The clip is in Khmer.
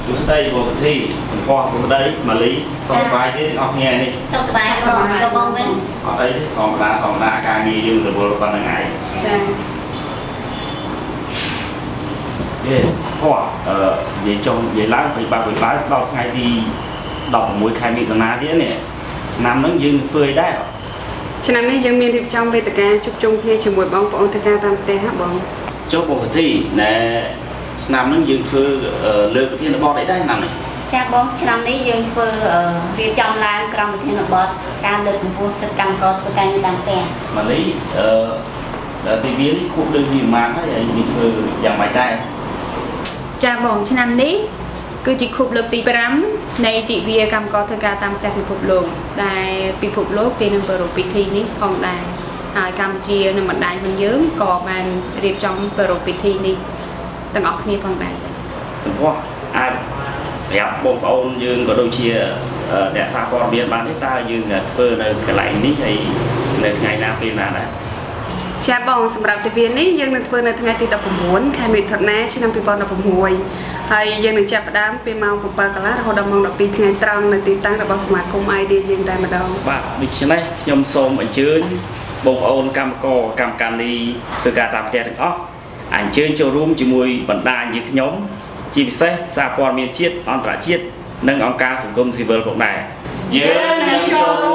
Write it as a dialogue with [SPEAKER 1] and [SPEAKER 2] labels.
[SPEAKER 1] สุดท้ายบทที่สมพรสุดท้ายมาลีต้องสบายที่ออกแง่นี่
[SPEAKER 2] สบายก็มองเป็น
[SPEAKER 1] ออกได้ที่ของร้านการงียืมหรือโบราณยังไงเพราะvậy trong vậy lái bị ba đọc ngày thì đọc mỗi khai miệng tầng nào thế này nằm nó dừng phơi đấy
[SPEAKER 3] ឆ្នាំនេះយើងមានរៀបចំវេទិកាជួបជុំគ្នាជាមួយបងប្អូនធ្វើការតាមផ្ទះបង
[SPEAKER 1] chỗ bộ thực thi nè nằm nó dừng phơi lừa cái thiên nó bò đấy đấy nằm này
[SPEAKER 2] ចាបងឆ្នាំនេះយើងធ្វើរៀបចំឡើងក្រុមវិធានបទការលើកកម្ពស់សិទ្ធិកម្មករធ្វើការតាមផ្ទះ
[SPEAKER 1] mà lý thì biến khu đơn vị mà nó vậy mình phơi dạng bài tay
[SPEAKER 4] ចាបងឆ្នាំនេះគឺជាខួបលើកទី5នៃទិវាកម្មករធ្វើការតាមផ្ទះពិភពលោកដែលពិភពលោកគេនឹងប្រារព្ធពិធីនេះផងដែរហើយកម្ពុជានិងបណ្ដាញរបស់យើងក៏បានរៀបចំប្រារព្ធពិធីនេះទាំងអស់គ្នាផងដែរចា
[SPEAKER 1] สมพรអាចប្រាប់បងប្អូនយើងក៏ដូចជាអ្នកសារព័ត៌មានបានទេតើយើងធ្វើនៅកន្លែងនេះហើយនៅថ្ងៃណាពេលណាដែរ
[SPEAKER 3] ចាបងសម្រាប់ទិវានេះយើងនឹងធ្វើនៅថ្ងៃទី19ខែមិថុនាឆ្នាំ2016ហើយយើងនឹងចាប់ផ្ដើមពីម៉ោង7 កន្លះរហូតដល់ម៉ោង12ថ្ងៃត្រង់នៅទីតាំងរបស់សមាគម ID យើងតែម្ដង
[SPEAKER 1] បាទដូច្នេះខ្ញុំសូមអញ្ជើញបងប្អូនកម្មករកម្មការនីធ្វើការតាមផ្ទះទាំងអស់អញ្ជើញចូលរួមជាមួយបណ្ដាញយើងខ្ញុំជាពិសេសសារព័ត៌មានជាតិអន្តរជាតិនិងអង្គការសង្គមស៊ីវិលផងដែរ
[SPEAKER 3] យើងនឹងចូលរួម